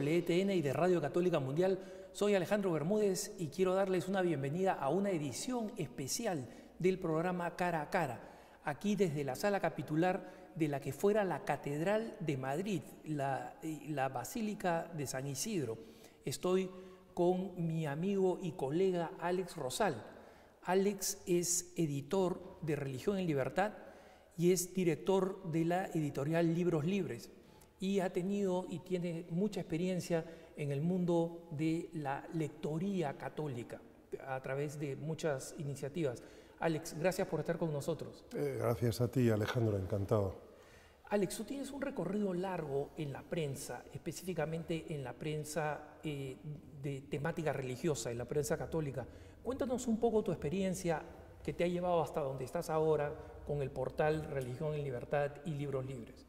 EWTN y de Radio Católica Mundial. Soy Alejandro Bermúdez y quiero darles una bienvenida a una edición especial del programa Cara a Cara, aquí desde la sala capitular de la que fuera la Catedral de Madrid, la Basílica de San Isidro. Estoy con mi amigo y colega Alex Rosal. Alex es editor de Religión en Libertad y es director de la editorial Libros Libres y ha tenido y tiene mucha experiencia en el mundo de la lectoría católica a través de muchas iniciativas. Alex, gracias por estar con nosotros. Gracias a ti, Alejandro, encantado. Alex, tú tienes un recorrido largo en la prensa, específicamente en la prensa de temática religiosa, en la prensa católica. Cuéntanos un poco tu experiencia que te ha llevado hasta donde estás ahora con el portal Religión en Libertad y Libros Libres.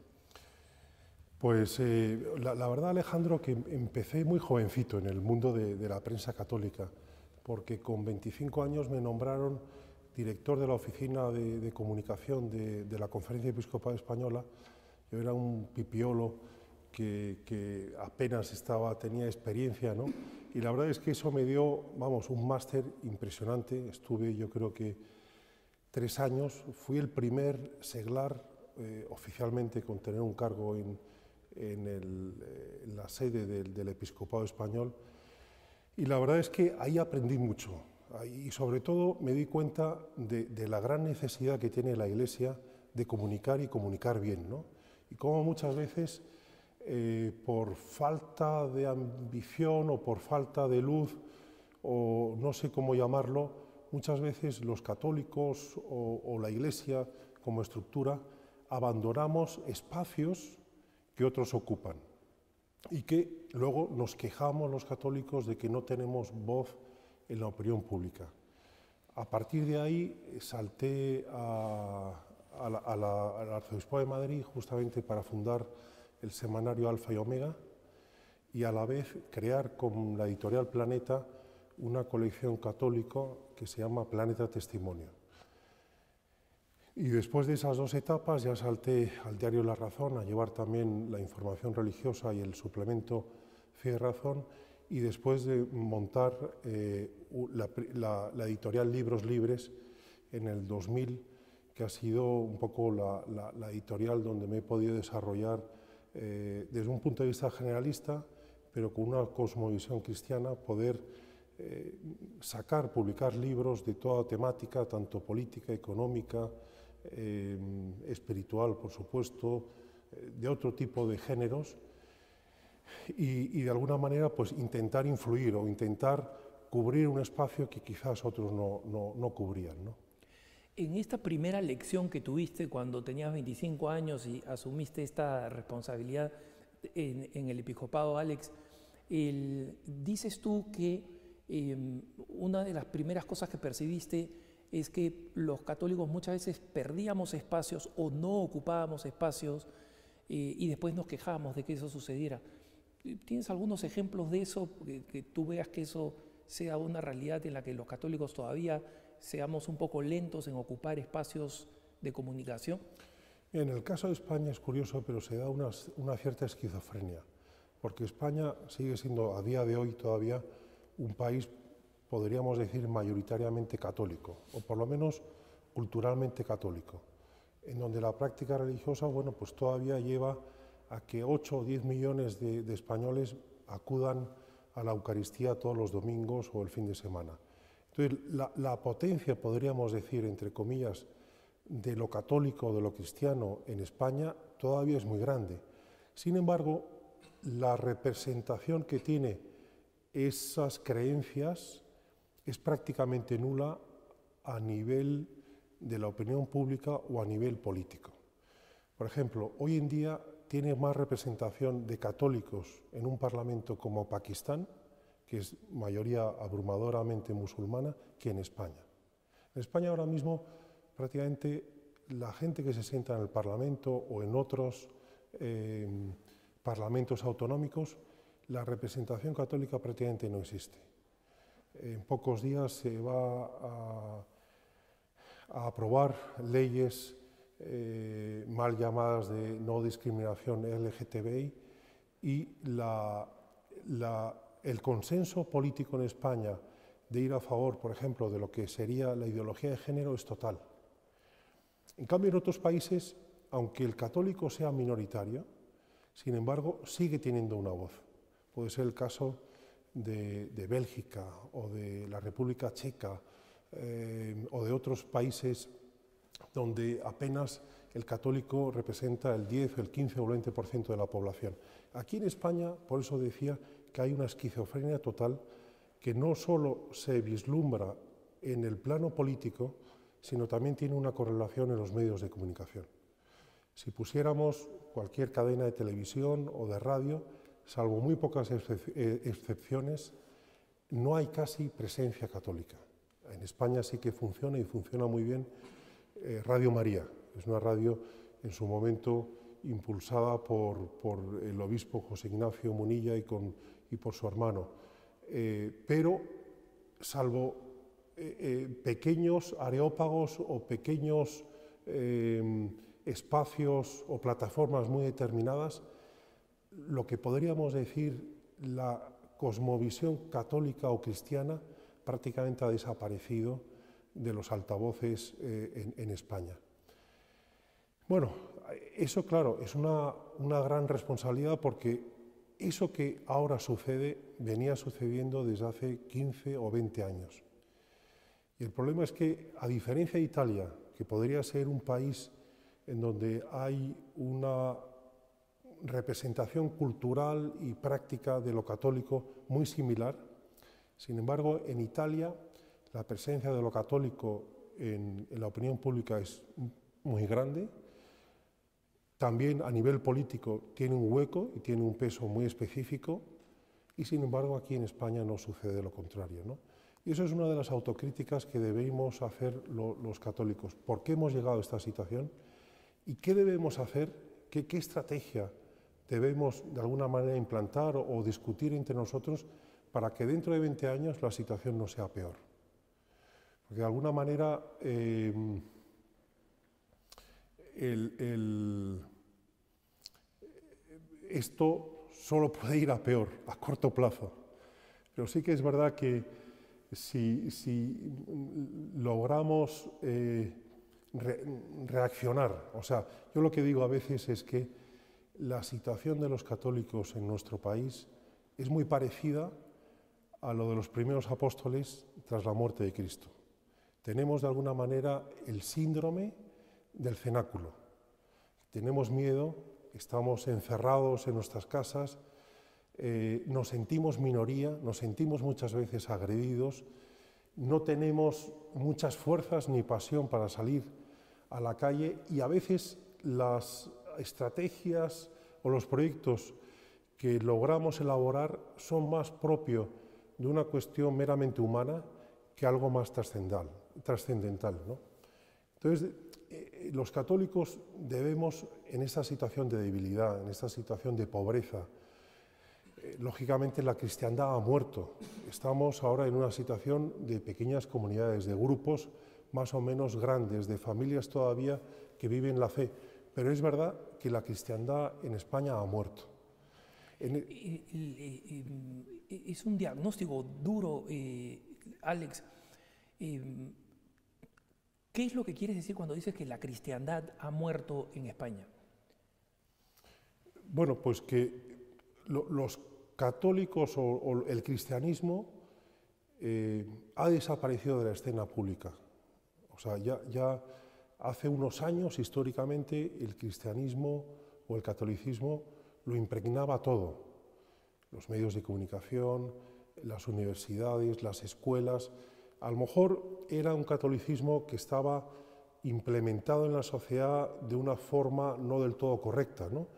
Pues la verdad, Alejandro, que empecé muy jovencito en el mundo de la prensa católica, porque con 25 años me nombraron director de la Oficina de Comunicación de la Conferencia Episcopal Española. Yo era un pipiolo que apenas tenía experiencia, ¿no? Y la verdad es que eso me dio, vamos, un máster impresionante. Estuve, yo creo que 3 años. Fui el primer seglar oficialmente con tener un cargo en la sede del Episcopado Español. Y la verdad es que ahí aprendí mucho. Y sobre todo me di cuenta de la gran necesidad que tiene la Iglesia de comunicar y comunicar bien, ¿no? Y cómo muchas veces, por falta de ambición o por falta de luz, o no sé cómo llamarlo, muchas veces los católicos o la Iglesia como estructura abandonamos espacios que otros ocupan y que luego nos quejamos los católicos de que no tenemos voz en la opinión pública. A partir de ahí salté al Arzobispado de Madrid justamente para fundar el semanario Alfa y Omega y a la vez crear con la editorial Planeta una colección católica que se llama Planeta Testimonio. Y después de esas 2 etapas ya salté al diario La Razón a llevar también la información religiosa y el suplemento Fe y Razón, y después de montar la editorial Libros Libres en el 2000, que ha sido un poco la editorial donde me he podido desarrollar desde un punto de vista generalista, pero con una cosmovisión cristiana, poder publicar libros de toda temática, tanto política, económica, espiritual, por supuesto, de otro tipo de géneros, y de alguna manera pues intentar influir o intentar cubrir un espacio que quizás otros no cubrían, ¿no? En esta primera lección que tuviste cuando tenías 25 años y asumiste esta responsabilidad en el episcopado, Alex, dices tú que una de las primeras cosas que percibiste es que los católicos muchas veces perdíamos espacios o no ocupábamos espacios y después nos quejábamos de que eso sucediera. ¿Tienes algunos ejemplos de eso, que tú veas que eso sea una realidad en la que los católicos todavía seamos un poco lentos en ocupar espacios de comunicación? En el caso de España es curioso, pero se da una cierta esquizofrenia, porque España sigue siendo a día de hoy todavía un país, podríamos decir, mayoritariamente católico, o por lo menos culturalmente católico, en donde la práctica religiosa, bueno, pues todavía lleva a que 8 o 10 millones de españoles acudan a la Eucaristía todos los domingos o el fin de semana. Entonces, la potencia, podríamos decir, entre comillas, de lo católico, de lo cristiano en España, todavía es muy grande. Sin embargo, la representación que tiene esas creencias es prácticamente nula a nivel de la opinión pública o a nivel político. Por ejemplo, hoy en día tiene más representación de católicos en un parlamento como Pakistán, que es mayoría abrumadoramente musulmana, que en España. En España ahora mismo prácticamente la gente que se sienta en el Parlamento o en otros parlamentos autonómicos, la representación católica prácticamente no existe. En pocos días se va a aprobar leyes mal llamadas de no discriminación LGTBI y la el consenso político en España de ir a favor, por ejemplo, de lo que sería la ideología de género es total. En cambio, en otros países, aunque el católico sea minoritario, sin embargo, sigue teniendo una voz. Puede ser el caso de Bélgica o de la República Checa o de otros países donde apenas el católico representa el 10, el 15 o el 20% de la población. Aquí en España, por eso decía que hay una esquizofrenia total que no solo se vislumbra en el plano político, sino también tiene una correlación en los medios de comunicación. Si pusiéramos cualquier cadena de televisión o de radio, salvo muy pocas excepciones, no hay casi presencia católica. En España sí que funciona y funciona muy bien Radio María. Es una radio en su momento impulsada por el obispo José Ignacio Munilla y por su hermano. Pero salvo pequeños areópagos o pequeños espacios o plataformas muy determinadas, lo que podríamos decir la cosmovisión católica o cristiana prácticamente ha desaparecido de los altavoces en España. Bueno, eso claro, es una gran responsabilidad porque eso que ahora sucede venía sucediendo desde hace 15 o 20 años. Y el problema es que, a diferencia de Italia, que podría ser un país en donde hay una representación cultural y práctica de lo católico muy similar, sin embargo, en Italia la presencia de lo católico en la opinión pública es muy grande. También a nivel político tiene un hueco y tiene un peso muy específico, y sin embargo aquí en España no sucede lo contrario, ¿no? Y eso es una de las autocríticas que debemos hacer los católicos. ¿Por qué hemos llegado a esta situación? ¿Y qué debemos hacer? ¿Qué estrategia debemos de alguna manera implantar o discutir entre nosotros para que dentro de 20 años la situación no sea peor? Porque de alguna manera esto solo puede ir a peor, a corto plazo. Pero sí que es verdad que si logramos reaccionar, o sea, yo lo que digo a veces es que la situación de los católicos en nuestro país es muy parecida a lo de los primeros apóstoles tras la muerte de Cristo. Tenemos de alguna manera el síndrome del cenáculo. Tenemos miedo, estamos encerrados en nuestras casas, nos sentimos minoría, nos sentimos muchas veces agredidos, no tenemos muchas fuerzas ni pasión para salir a la calle y a veces las estrategias o los proyectos que logramos elaborar son más propios de una cuestión meramente humana que algo más trascendental, ¿no? Entonces, los católicos debemos, en esta situación de debilidad, en esta situación de pobreza, lógicamente la cristiandad ha muerto. Estamos ahora en una situación de pequeñas comunidades, de grupos más o menos grandes, de familias todavía que viven la fe. Pero es verdad que la cristiandad en España ha muerto. Es un diagnóstico duro, Alex. ¿Qué es lo que quieres decir cuando dices que la cristiandad ha muerto en España? Bueno, pues que los católicos o el cristianismo ha desaparecido de la escena pública. O sea, ya hace unos años, históricamente, el cristianismo o el catolicismo lo impregnaba todo. Los medios de comunicación, las universidades, las escuelas. A lo mejor era un catolicismo que estaba implementado en la sociedad de una forma no del todo correcta, ¿no?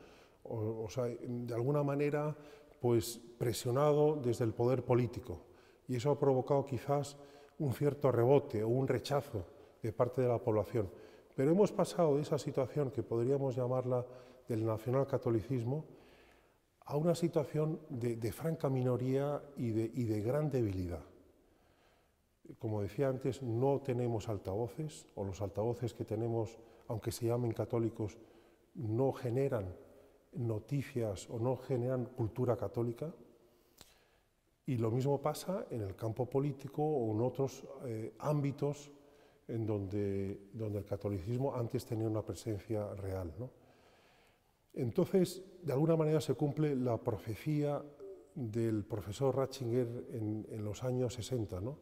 O sea, de alguna manera, pues presionado desde el poder político. Y eso ha provocado quizás un cierto rebote o un rechazo de parte de la población. Pero hemos pasado de esa situación, que podríamos llamarla del nacionalcatolicismo, a una situación de franca minoría y de gran debilidad. Como decía antes, no tenemos altavoces, o los altavoces que tenemos, aunque se llamen católicos, no generan noticias o no generan cultura católica. Y lo mismo pasa en el campo político o en otros ámbitos en donde el catolicismo antes tenía una presencia real, ¿no? Entonces, de alguna manera se cumple la profecía del profesor Ratzinger en los años 60, ¿no?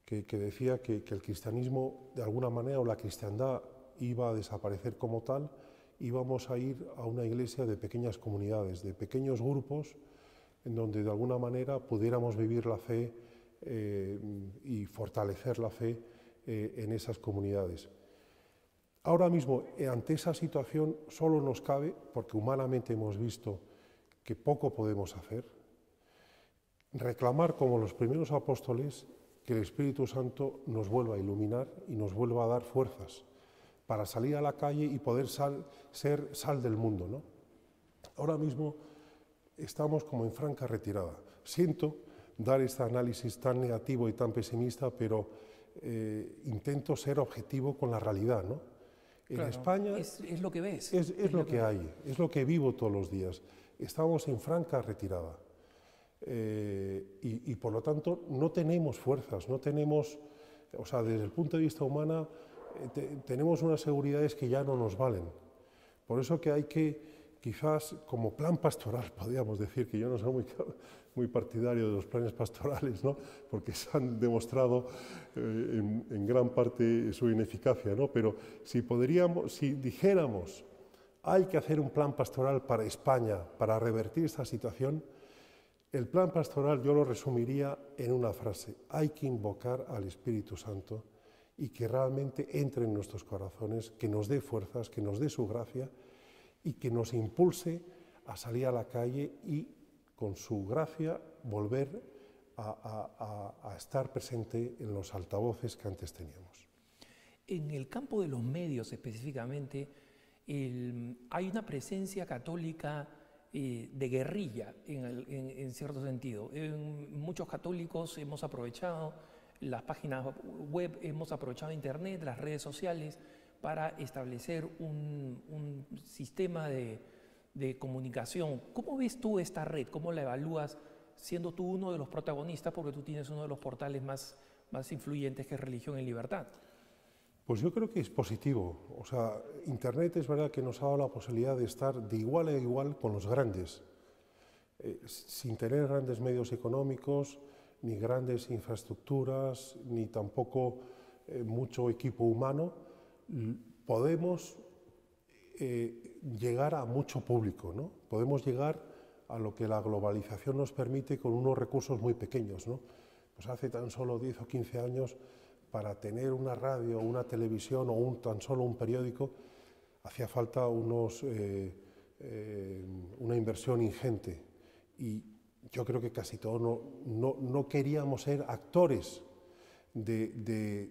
que decía que el cristianismo, de alguna manera, o la cristiandad iba a desaparecer como tal, íbamos a ir a una iglesia de pequeñas comunidades, de pequeños grupos, en donde de alguna manera pudiéramos vivir la fe y fortalecer la fe en esas comunidades. Ahora mismo, ante esa situación, solo nos cabe, porque humanamente hemos visto que poco podemos hacer, reclamar como los primeros apóstoles que el Espíritu Santo nos vuelva a iluminar y nos vuelva a dar fuerzas para salir a la calle y poder ser sal del mundo, ¿no? Ahora mismo estamos como en franca retirada. Siento dar este análisis tan negativo y tan pesimista, pero intento ser objetivo con la realidad, ¿no? En Claro, España es lo que ves. es lo que hay, es lo que vivo todos los días. Estamos en franca retirada. Y por lo tanto no tenemos fuerzas, no tenemos, o sea, desde el punto de vista humano tenemos unas seguridades que ya no nos valen. Por eso que hay que, quizás como plan pastoral, podríamos decir, que yo no soy muy partidario de los planes pastorales, ¿no? Porque se han demostrado en gran parte su ineficacia, ¿no? Pero si dijéramos, hay que hacer un plan pastoral para España, para revertir esta situación, el plan pastoral yo lo resumiría en una frase: hay que invocar al Espíritu Santo y que realmente entre en nuestros corazones, que nos dé fuerzas, que nos dé su gracia y que nos impulse a salir a la calle y con su gracia volver a estar presente en los altavoces que antes teníamos. En el campo de los medios específicamente, hay una presencia católica de guerrilla en cierto sentido. Muchos católicos hemos aprovechado las páginas web, hemos aprovechado Internet, las redes sociales para establecer un sistema de comunicación. ¿Cómo ves tú esta red? ¿Cómo la evalúas siendo tú uno de los protagonistas, porque tú tienes uno de los portales más influyentes que es Religión en Libertad? Pues yo creo que es positivo. O sea, Internet es verdad que nos ha dado la posibilidad de estar de igual a igual con los grandes, sin tener grandes medios económicos, ni grandes infraestructuras, ni tampoco mucho equipo humano. Podemos llegar a mucho público, ¿no? Podemos llegar a lo que la globalización nos permite con unos recursos muy pequeños, ¿no? Pues hace tan solo 10 o 15 años, para tener una radio, una televisión o tan solo un periódico, hacía falta una inversión ingente. Y yo creo que casi todos no queríamos ser actores de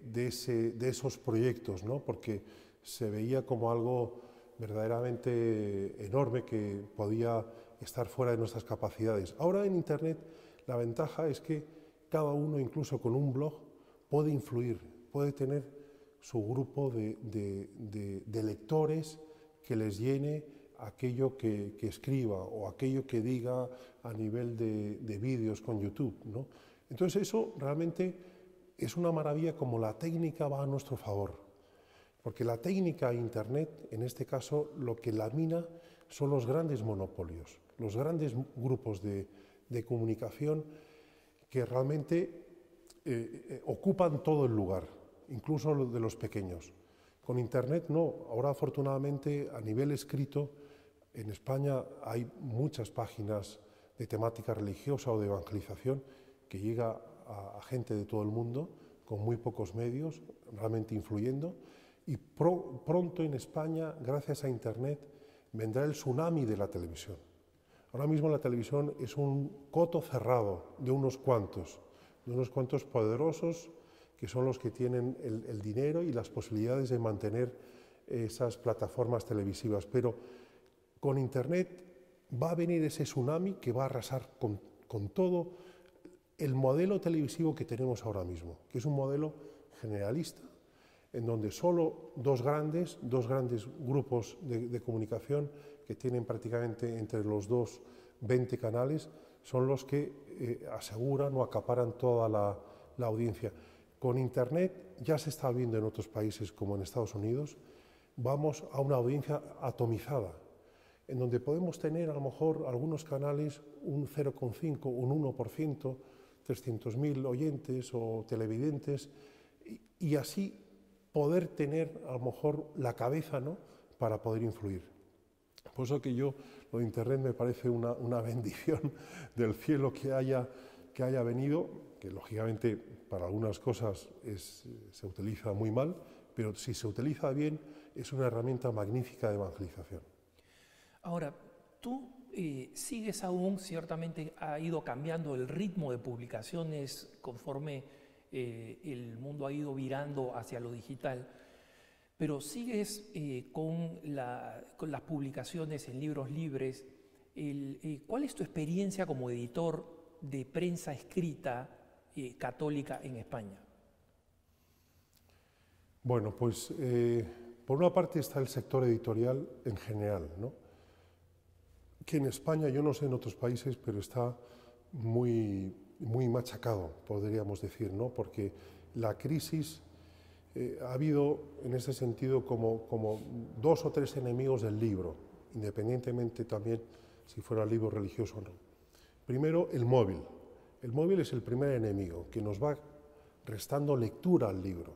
esos proyectos, ¿no? Porque se veía como algo verdaderamente enorme que podía estar fuera de nuestras capacidades. Ahora en Internet la ventaja es que cada uno, incluso con un blog, puede influir, puede tener su grupo de lectores que les llene aquello que escriba o aquello que diga a nivel de vídeos con YouTube, ¿no? Entonces eso realmente es una maravilla, como la técnica va a nuestro favor, porque la técnica e Internet, en este caso, lo que lamina son los grandes monopolios, los grandes grupos de comunicación que realmente ocupan todo el lugar, incluso los de los pequeños. Con Internet no. Ahora, afortunadamente, a nivel escrito, en España hay muchas páginas de temática religiosa o de evangelización que llega a gente de todo el mundo, con muy pocos medios, realmente influyendo. Y pronto en España, gracias a Internet, vendrá el tsunami de la televisión. Ahora mismo la televisión es un coto cerrado de unos cuantos poderosos, que son los que tienen el dinero y las posibilidades de mantener esas plataformas televisivas. Pero con Internet va a venir ese tsunami que va a arrasar con todo el modelo televisivo que tenemos ahora mismo, que es un modelo generalista, en donde solo dos grandes grupos de comunicación, que tienen prácticamente entre los dos 20 canales, son los que aseguran o acaparan toda la audiencia. Con Internet ya se está viendo en otros países como en Estados Unidos, vamos a una audiencia atomizada, en donde podemos tener a lo mejor algunos canales un 0,5, un 1%, 300.000 oyentes o televidentes, y así poder tener a lo mejor la cabeza, ¿no?, para poder influir. Por eso que yo, lo de Internet me parece una bendición del cielo que haya venido, que lógicamente para algunas cosas se utiliza muy mal, pero si se utiliza bien es una herramienta magnífica de evangelización. Ahora, tú sigues aún, ciertamente ha ido cambiando el ritmo de publicaciones conforme el mundo ha ido virando hacia lo digital, pero sigues con las publicaciones en libros libres. ¿Cuál es tu experiencia como editor de prensa escrita católica en España? Bueno, pues por una parte está el sector editorial en general, ¿no?, que en España, yo no sé en otros países, pero está muy machacado, podríamos decir, ¿no?, porque la crisis, ha habido en ese sentido como 2 o 3 enemigos del libro, independientemente también si fuera libro religioso o no. Primero, el móvil. El móvil es el primer enemigo, que nos va restando lectura al libro.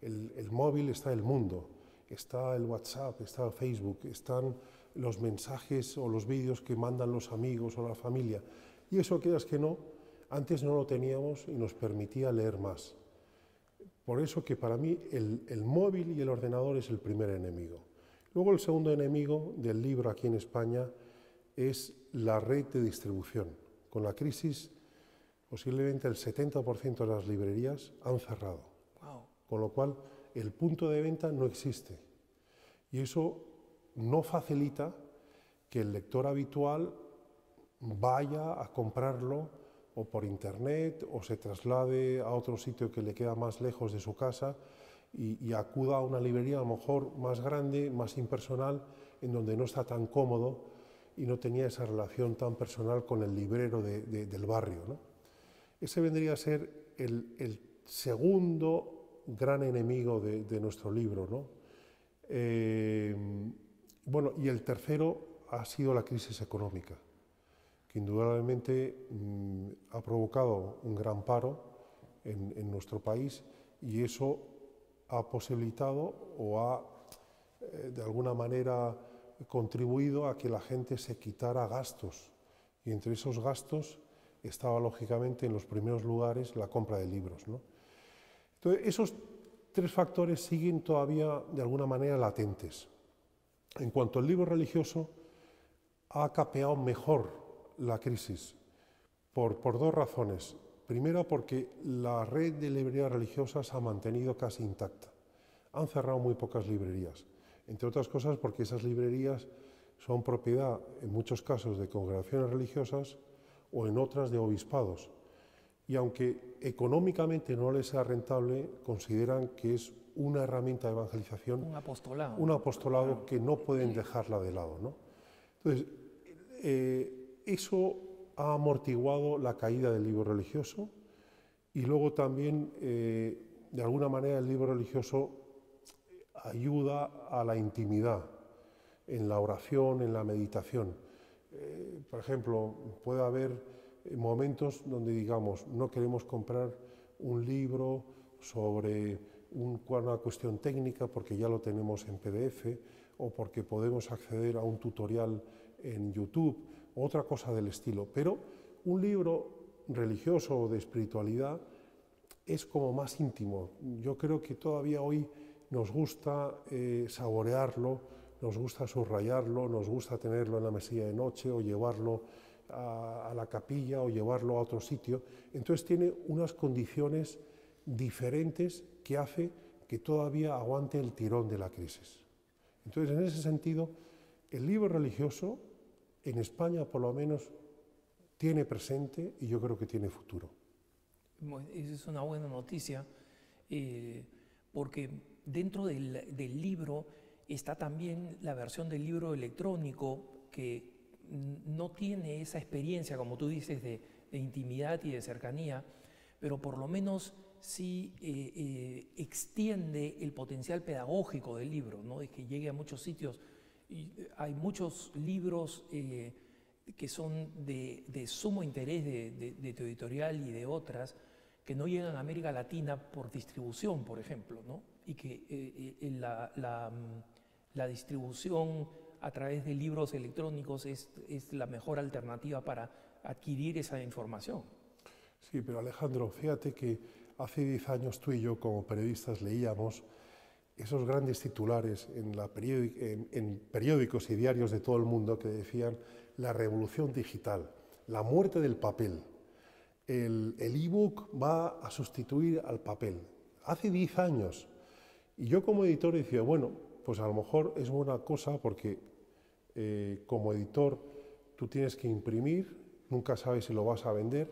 El móvil está el mundo, está el WhatsApp, está el Facebook, están los mensajes o los vídeos que mandan los amigos o la familia. Y eso, quieras que no, antes no lo teníamos y nos permitía leer más. Por eso que para mí el móvil y el ordenador es el primer enemigo. Luego el segundo enemigo del libro aquí en España es la red de distribución. Con la crisis, posiblemente el 70% de las librerías han cerrado. Wow. Con lo cual, el punto de venta no existe. Y eso no facilita que el lector habitual vaya a comprarlo o por internet o se traslade a otro sitio que le queda más lejos de su casa y acuda a una librería a lo mejor más grande, más impersonal, en donde no está tan cómodo y no tenía esa relación tan personal con el librero del barrio, ¿no? Ese vendría a ser el segundo gran enemigo de nuestro libro, ¿no? Bueno, y el tercero ha sido la crisis económica, que indudablemente ha provocado un gran paro en nuestro país, y eso ha posibilitado o ha de alguna manera contribuido a que la gente se quitara gastos, y entre esos gastos estaba lógicamente en los primeros lugares la compra de libros, ¿no? Entonces, esos 3 factores siguen todavía de alguna manera latentes. En cuanto al libro religioso, ha capeado mejor la crisis por 2 razones. Primera, porque la red de librerías religiosas se ha mantenido casi intacta. Han cerrado muy pocas librerías, entre otras cosas porque esas librerías son propiedad, en muchos casos, de congregaciones religiosas o en otras de obispados. Y aunque económicamente no les sea rentable, consideran que es una herramienta de evangelización, un apostolado que no pueden dejarla de lado, ¿no? Entonces, eso ha amortiguado la caída del libro religioso, y luego también, de alguna manera, el libro religioso ayuda a la intimidad, en la oración, en la meditación. Por ejemplo, puede haber momentos donde digamos, no queremos comprar un libro sobre una cuestión técnica porque ya lo tenemos en PDF, o porque podemos acceder a un tutorial en YouTube, o otra cosa del estilo. Pero un libro religioso o de espiritualidad es como más íntimo. Yo creo que todavía hoy nos gusta saborearlo, nos gusta subrayarlo, nos gusta tenerlo en la mesilla de noche o llevarlo a la capilla o llevarlo a otro sitio. Entonces tiene unas condiciones diferentes que hace que todavía aguante el tirón de la crisis. Entonces, en ese sentido, el libro religioso en España, por lo menos, tiene presente y yo creo que tiene futuro. Esa es una buena noticia, porque dentro del libro está también la versión del libro electrónico que no tiene esa experiencia, como tú dices, de intimidad y de cercanía, pero por lo menos sí extiende el potencial pedagógico del libro, ¿no? De que llegue a muchos sitios. Y hay muchos libros que son de sumo interés de tu editorial y de otras, que no llegan a América Latina por distribución, por ejemplo, ¿no? Y que la distribución a través de libros electrónicos es la mejor alternativa para adquirir esa información. Sí, pero Alejandro, fíjate que hace 10 años tú y yo como periodistas leíamos esos grandes titulares en periódicos y diarios de todo el mundo que decían la revolución digital, la muerte del papel, el ebook va a sustituir al papel. Hace 10 años. Y yo como editor decía, bueno, pues a lo mejor es buena cosa porque como editor tú tienes que imprimir, nunca sabes si lo vas a vender,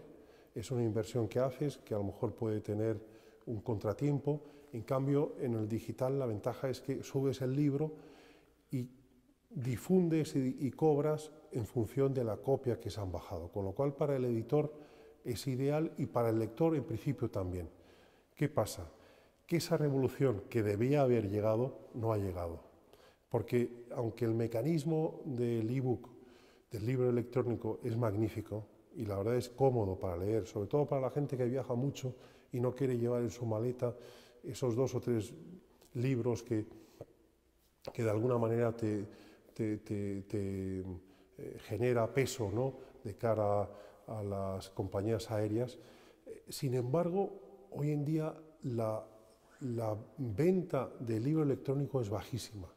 es una inversión que haces que a lo mejor puede tener un contratiempo. En cambio, en el digital la ventaja es que subes el libro y difundes y cobras en función de la copia que se han bajado, con lo cual para el editor es ideal y para el lector en principio también. ¿Qué pasa? Que esa revolución que debía haber llegado no ha llegado, porque aunque el mecanismo del ebook, del libro electrónico es magnífico y la verdad es cómodo para leer, sobre todo para la gente que viaja mucho y no quiere llevar en su maleta esos 2 o 3 libros que de alguna manera te genera peso, ¿no?, de cara a las compañías aéreas. Sin embargo, hoy en día la venta del libro electrónico es bajísima.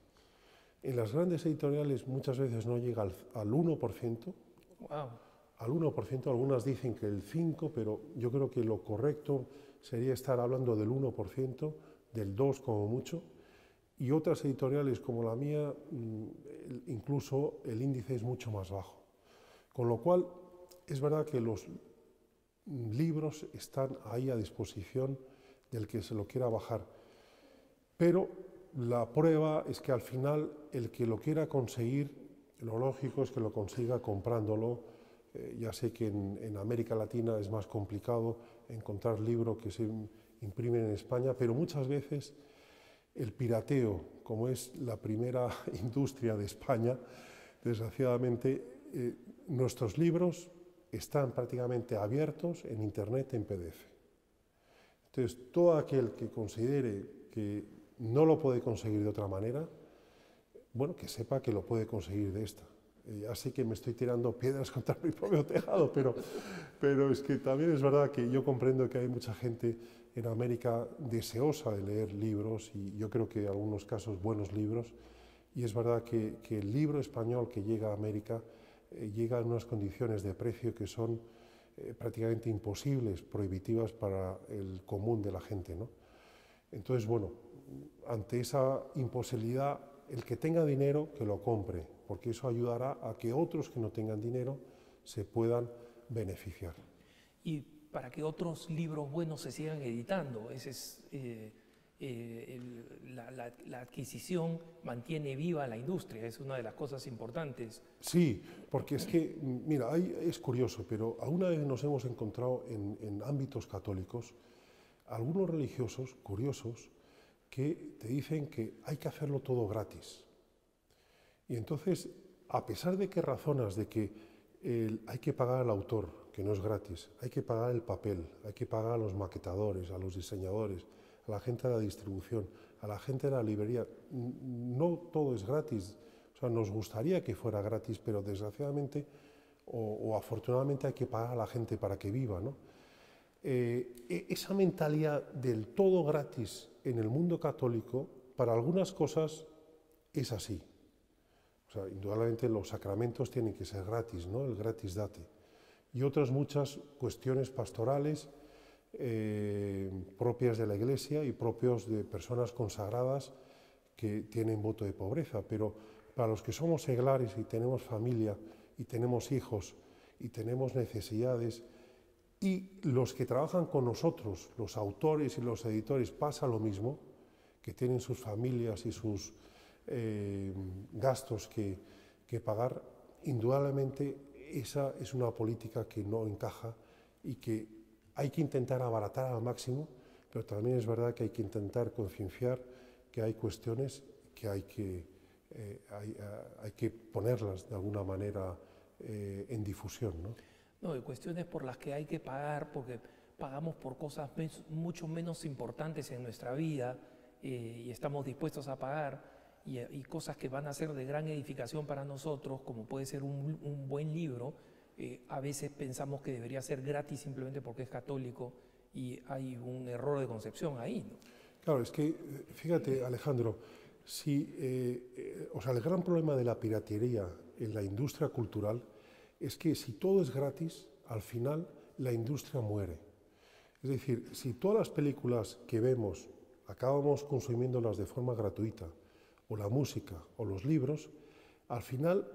En las grandes editoriales muchas veces no llega al 1%. Wow. Al 1%, algunas dicen que el 5%, pero yo creo que lo correcto sería estar hablando del 1%, del 2% como mucho, y otras editoriales como la mía, incluso el índice es mucho más bajo. Con lo cual, es verdad que los libros están ahí a disposición del que se lo quiera bajar, pero la prueba es que al final el que lo quiera conseguir, lo lógico es que lo consiga comprándolo. Ya sé que en América Latina es más complicado encontrar libros que se imprimen en España, pero muchas veces el pirateo, como es la primera industria de España, desgraciadamente nuestros libros están prácticamente abiertos en Internet en PDF. Entonces, todo aquel que considere que no lo puede conseguir de otra manera, bueno, que sepa que lo puede conseguir de esta. Ya sé que me estoy tirando piedras contra mi propio tejado, pero es que también es verdad que yo comprendo que hay mucha gente en América deseosa de leer libros y yo creo que en algunos casos buenos libros, y es verdad que el libro español que llega a América llega en unas condiciones de precio que son prácticamente imposibles, prohibitivas para el común de la gente, ¿no? Entonces, bueno, ante esa imposibilidad, el que tenga dinero, que lo compre, porque eso ayudará a que otros que no tengan dinero se puedan beneficiar. Y para que otros libros buenos se sigan editando, esa es, la adquisición mantiene viva la industria, es una de las cosas importantes. Sí, porque es que, mira, es curioso, pero alguna vez nos hemos encontrado en ámbitos católicos algunos religiosos curiosos que te dicen que hay que hacerlo todo gratis. Y entonces, a pesar de que razonas de que hay que pagar al autor, que no es gratis, hay que pagar el papel, hay que pagar a los maquetadores, a los diseñadores, a la gente de la distribución, a la gente de la librería, no todo es gratis. O sea, nos gustaría que fuera gratis, pero desgraciadamente o afortunadamente hay que pagar a la gente para que viva, ¿no? Esa mentalidad del todo gratis en el mundo católico, para algunas cosas es así. O sea, indudablemente los sacramentos tienen que ser gratis, ¿no? El gratis date. Y otras muchas cuestiones pastorales propias de la Iglesia y propios de personas consagradas que tienen voto de pobreza. Pero para los que somos seglares y tenemos familia y tenemos hijos y tenemos necesidades, y los que trabajan con nosotros, los autores y los editores, pasa lo mismo, que tienen sus familias y sus gastos que pagar. indudablemente esa es una política que no encaja y que hay que intentar abaratar al máximo, pero también es verdad que hay que intentar concienciar que hay cuestiones que hay que ponerlas de alguna manera en difusión, ¿no? No, hay cuestiones por las que hay que pagar, porque pagamos por cosas mucho menos importantes en nuestra vida y estamos dispuestos a pagar, y cosas que van a ser de gran edificación para nosotros, como puede ser un buen libro. A veces pensamos que debería ser gratis simplemente porque es católico, y hay un error de concepción ahí, ¿no? Claro, es que, fíjate, Alejandro, o sea, el gran problema de la piratería en la industria cultural es que si todo es gratis, al final la industria muere. Es decir, si todas las películas que vemos acabamos consumiéndolas de forma gratuita, o la música, o los libros, al final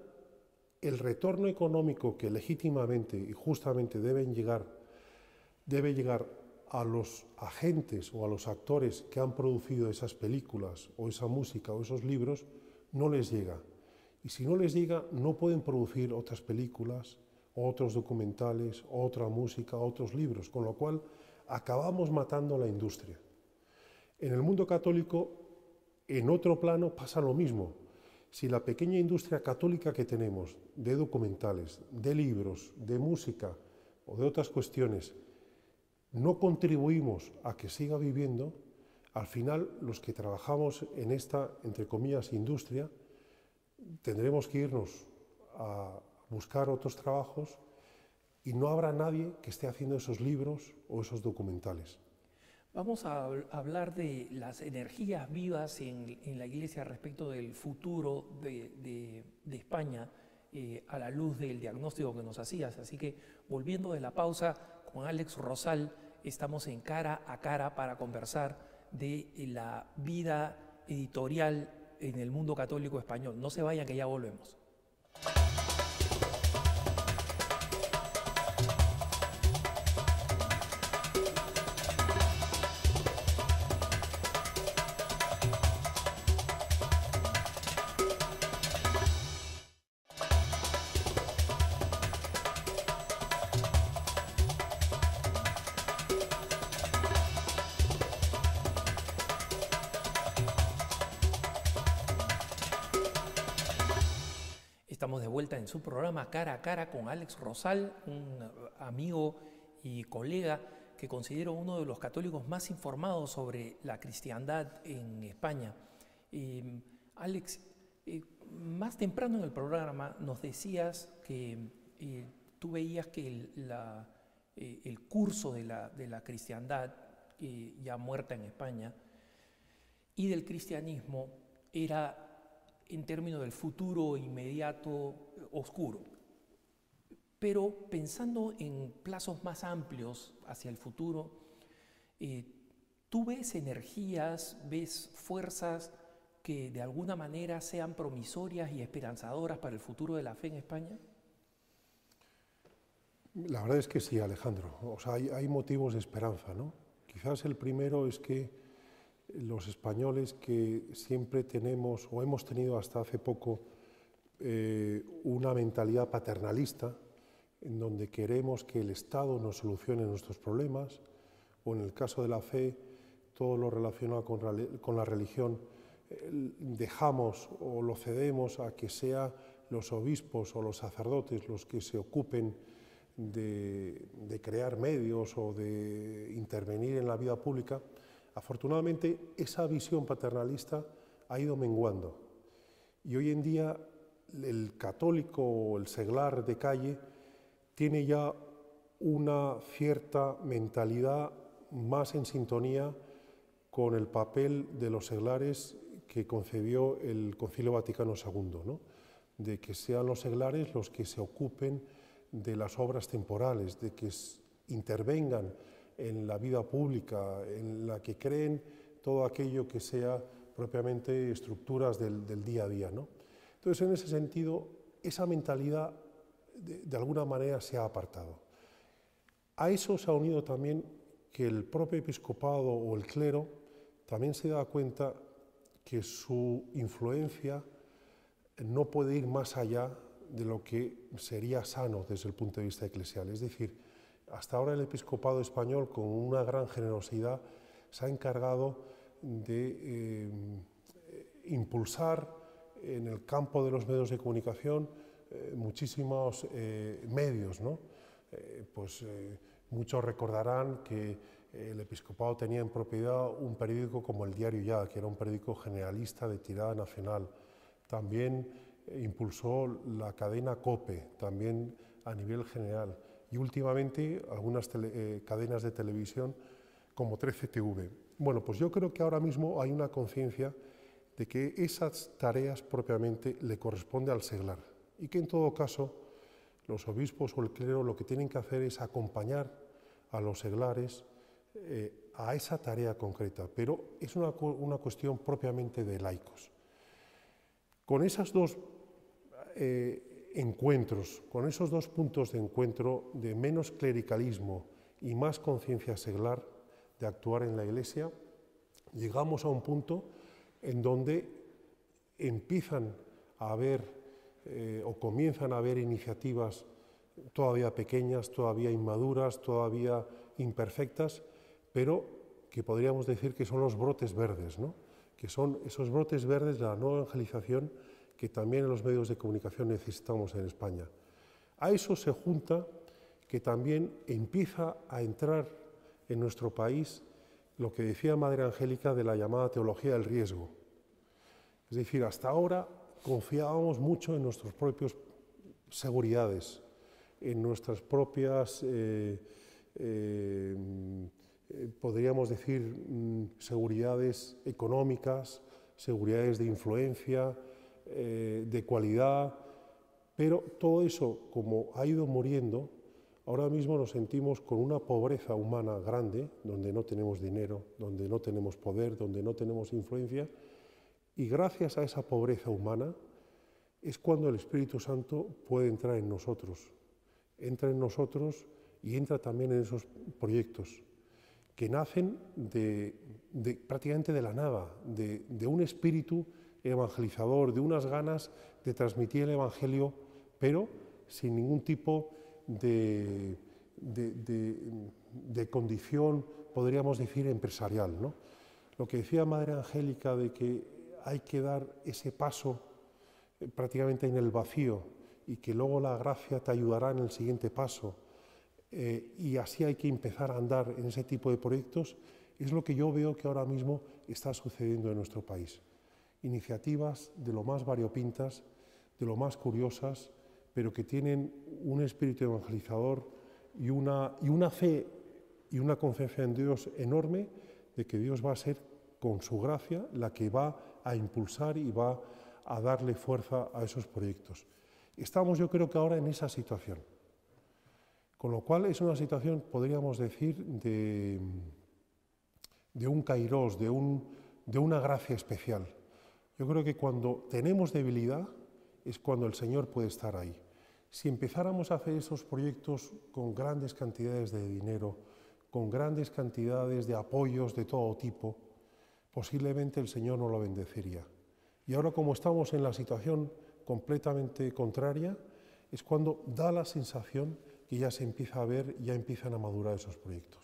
el retorno económico que legítimamente y justamente debe llegar a los agentes o a los actores que han producido esas películas, o esa música, o esos libros, no les llega. Y si no les llega, no pueden producir otras películas, otros documentales, otra música, otros libros, con lo cual acabamos matando la industria. En el mundo católico, en otro plano, pasa lo mismo. Si la pequeña industria católica que tenemos, de documentales, de libros, de música o de otras cuestiones, no contribuimos a que siga viviendo, al final los que trabajamos en esta, entre comillas, industria, tendremos que irnos a buscar otros trabajos y no habrá nadie que esté haciendo esos libros o esos documentales. Vamos a hablar de las energías vivas en la Iglesia respecto del futuro de España, a la luz del diagnóstico que nos hacías. Así que, volviendo de la pausa, con Alex Rosal estamos en Cara a Cara para conversar de la vida editorial en el mundo católico español. No se vayan, que ya volvemos. Estamos de vuelta en su programa Cara a Cara con Alex Rosal, un amigo y colega que considero uno de los católicos más informados sobre la cristiandad en España. Alex, más temprano en el programa nos decías que tú veías que el curso de la cristiandad, ya muerta en España, y del cristianismo era, en términos del futuro inmediato, oscuro. Pero pensando en plazos más amplios hacia el futuro, ¿tú ves energías, ves fuerzas que de alguna manera sean promisorias y esperanzadoras para el futuro de la fe en España? La verdad es que sí, Alejandro. O sea, hay motivos de esperanza, ¿no? Quizás el primero es que los españoles, que siempre tenemos o hemos tenido hasta hace poco una mentalidad paternalista, en donde queremos que el Estado nos solucione nuestros problemas, o en el caso de la fe, todo lo relacionado con la religión, dejamos o lo cedemos a que sean los obispos o los sacerdotes los que se ocupen de crear medios o de intervenir en la vida pública. Afortunadamente, esa visión paternalista ha ido menguando, y hoy en día el católico o el seglar de calle tiene ya una cierta mentalidad más en sintonía con el papel de los seglares que concebió el Concilio Vaticano II, ¿no? De que sean los seglares los que se ocupen de las obras temporales, de que intervengan en la vida pública, en la que creen todo aquello que sea propiamente estructuras del día a día, ¿no? Entonces, en ese sentido, esa mentalidad de alguna manera se ha apartado. A eso se ha unido también que el propio episcopado o el clero también se da cuenta que su influencia no puede ir más allá de lo que sería sano desde el punto de vista eclesial. Es decir, hasta ahora el episcopado español, con una gran generosidad, se ha encargado de impulsar en el campo de los medios de comunicación muchísimos medios, ¿no? Muchos recordarán que el episcopado tenía en propiedad un periódico como el Diario Ya, que era un periódico generalista de tirada nacional. También impulsó la cadena COPE, también a nivel general. Y últimamente algunas cadenas de televisión como 13TV. Bueno, pues yo creo que ahora mismo hay una conciencia de que esas tareas propiamente le corresponde al seglar y que en todo caso los obispos o el clero lo que tienen que hacer es acompañar a los seglares a esa tarea concreta, pero es una cuestión propiamente de laicos. Con esos dos encuentros, con esos dos puntos de encuentro de menos clericalismo y más conciencia seglar de actuar en la Iglesia, llegamos a un punto en donde empiezan a haber o comienzan a haber iniciativas todavía pequeñas, todavía inmaduras, todavía imperfectas, pero que podríamos decir que son los brotes verdes, ¿no? Que son esos brotes verdes de la nueva evangelización que también en los medios de comunicación necesitamos en España. A eso se junta que también empieza a entrar en nuestro país lo que decía Madre Angélica de la llamada teología del riesgo. Es decir, hasta ahora confiábamos mucho en nuestras propias seguridades, en nuestras propias, podríamos decir, seguridades económicas, seguridades de influencia, de cualidad, pero todo eso, como ha ido muriendo, ahora mismo nos sentimos con una pobreza humana grande, donde no tenemos dinero, donde no tenemos poder, donde no tenemos influencia, y gracias a esa pobreza humana es cuando el Espíritu Santo puede entrar en nosotros. Entra en nosotros y entra también en esos proyectos que nacen prácticamente de la nada, de un espíritu evangelizador, de unas ganas de transmitir el Evangelio, pero sin ningún tipo de condición, podríamos decir, empresarial, ¿no? Lo que decía Madre Angélica de que hay que dar ese paso prácticamente en el vacío y que luego la gracia te ayudará en el siguiente paso y así hay que empezar a andar en ese tipo de proyectos, es lo que yo veo que ahora mismo está sucediendo en nuestro país. Iniciativas de lo más variopintas, de lo más curiosas, pero que tienen un espíritu evangelizador y una fe y una confianza en Dios enorme de que Dios va a ser con su gracia la que va a impulsar y va a darle fuerza a esos proyectos. Estamos, yo creo que ahora en esa situación, con lo cual es una situación, podríamos decir, de un kairos, de una gracia especial. Yo creo que cuando tenemos debilidad es cuando el Señor puede estar ahí. Si empezáramos a hacer esos proyectos con grandes cantidades de dinero, con grandes cantidades de apoyos de todo tipo, posiblemente el Señor no lo bendeciría. Y ahora, como estamos en la situación completamente contraria, es cuando da la sensación que ya se empieza a ver, ya empiezan a madurar esos proyectos.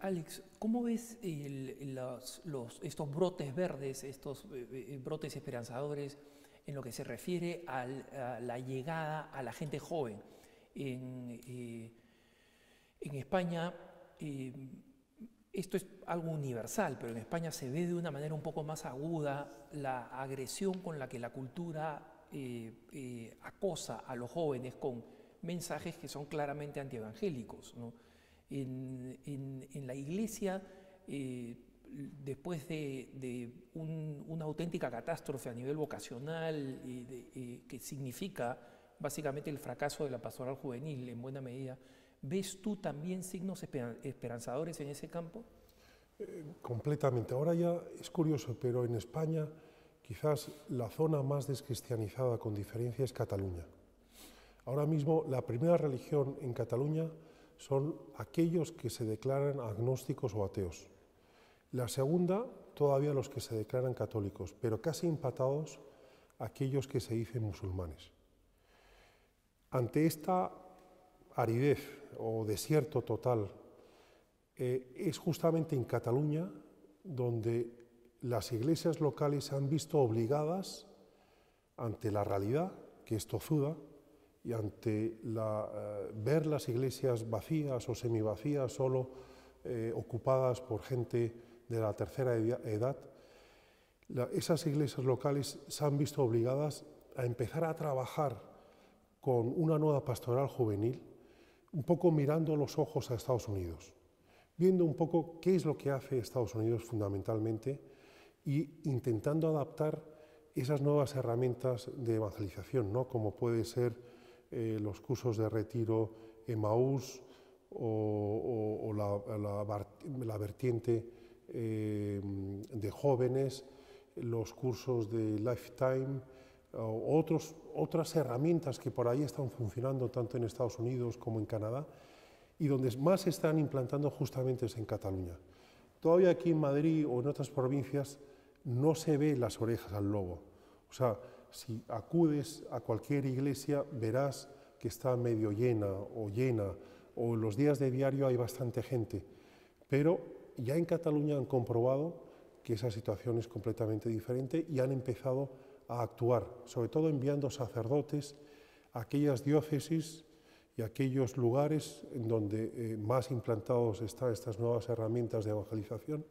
Alex, ¿cómo ves estos brotes verdes, estos brotes esperanzadores en lo que se refiere a la llegada a la gente joven? En España, esto es algo universal, pero en España se ve de una manera un poco más aguda la agresión con la que la cultura acosa a los jóvenes con mensajes que son claramente antievangélicos, ¿no? En la Iglesia, después de una auténtica catástrofe a nivel vocacional, que significa básicamente el fracaso de la pastoral juvenil en buena medida, ¿ves tú también signos esperanzadores en ese campo? Completamente. Ahora ya es curioso, pero en España quizás la zona más descristianizada con diferencia es Cataluña. Ahora mismo la primera religión en Cataluña son aquellos que se declaran agnósticos o ateos. La segunda, todavía los que se declaran católicos, pero casi empatados aquellos que se dicen musulmanes. Ante esta aridez o desierto total, es justamente en Cataluña donde las iglesias locales se han visto obligadas, ante la realidad, que es tozuda, y ante ver las iglesias vacías o semivacías, solo ocupadas por gente de la tercera edad, esas iglesias locales se han visto obligadas a empezar a trabajar con una nueva pastoral juvenil, un poco mirando los ojos a Estados Unidos, viendo un poco qué es lo que hace Estados Unidos fundamentalmente y intentando adaptar esas nuevas herramientas de evangelización, ¿no? Como puede ser los cursos de retiro Emmaús o la vertiente de jóvenes, los cursos de Lifetime, otras herramientas que por ahí están funcionando tanto en Estados Unidos como en Canadá, y donde más se están implantando justamente es en Cataluña. Todavía aquí en Madrid o en otras provincias no se ve las orejas al lobo. O sea, si acudes a cualquier iglesia verás que está medio llena, o en los días de diario hay bastante gente, pero ya en Cataluña han comprobado que esa situación es completamente diferente y han empezado a actuar, sobre todo enviando sacerdotes a aquellas diócesis y aquellos lugares en donde más implantados están estas nuevas herramientas de evangelización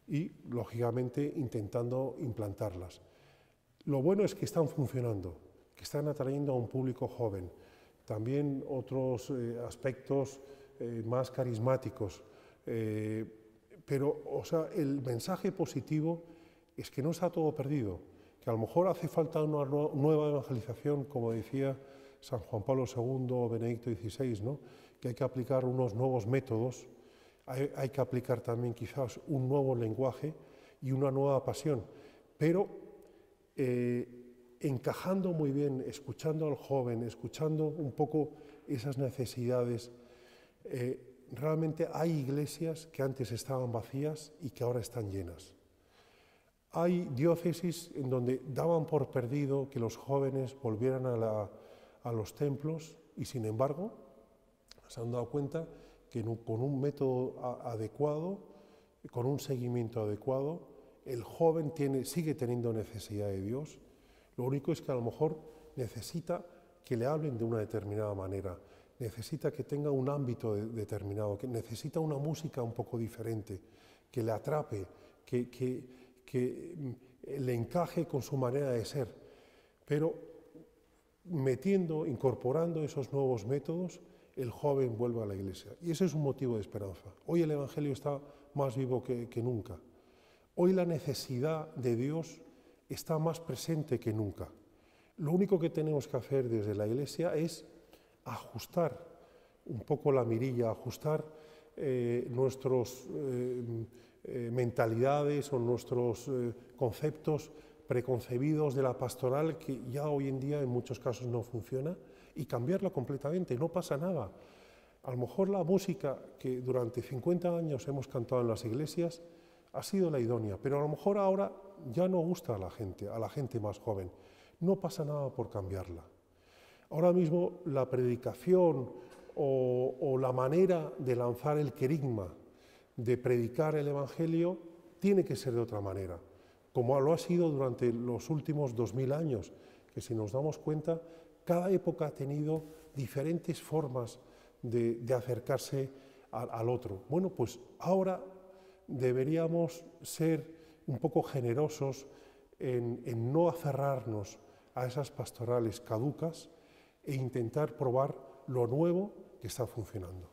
y, lógicamente, intentando implantarlas. Lo bueno es que están funcionando, que están atrayendo a un público joven. También otros aspectos más carismáticos. Pero, o sea, el mensaje positivo es que no está todo perdido, que a lo mejor hace falta una nueva evangelización, como decía San Juan Pablo II o Benedicto XVI, ¿no? Que hay que aplicar unos nuevos métodos, hay que aplicar también quizás un nuevo lenguaje y una nueva pasión, pero encajando muy bien, escuchando al joven, escuchando un poco esas necesidades. Realmente hay iglesias que antes estaban vacías y que ahora están llenas. Hay diócesis en donde daban por perdido que los jóvenes volvieran a los templos y, sin embargo, se han dado cuenta que con un método adecuado, con un seguimiento adecuado, el joven sigue teniendo necesidad de Dios. Lo único es que a lo mejor necesita que le hablen de una determinada manera, necesita que tenga un ámbito determinado, que necesita una música un poco diferente, que le atrape, que le encaje con su manera de ser. Pero incorporando esos nuevos métodos, el joven vuelve a la iglesia. Y ese es un motivo de esperanza. Hoy el Evangelio está más vivo que nunca. Hoy la necesidad de Dios está más presente que nunca. Lo único que tenemos que hacer desde la iglesia es ajustar un poco la mirilla, ajustar nuestras mentalidades o nuestros conceptos preconcebidos de la pastoral, que ya hoy en día en muchos casos no funciona, y cambiarla completamente. No pasa nada. A lo mejor la música que durante 50 años hemos cantado en las iglesias ha sido la idónea, pero a lo mejor ahora ya no gusta a la gente más joven. No pasa nada por cambiarla. Ahora mismo la predicación o la manera de lanzar el querigma, de predicar el Evangelio, tiene que ser de otra manera, como lo ha sido durante los últimos 2000 años, que si nos damos cuenta, cada época ha tenido diferentes formas de acercarse al otro. Bueno, pues ahora deberíamos ser un poco generosos en no aferrarnos a esas pastorales caducas e intentar probar lo nuevo que está funcionando.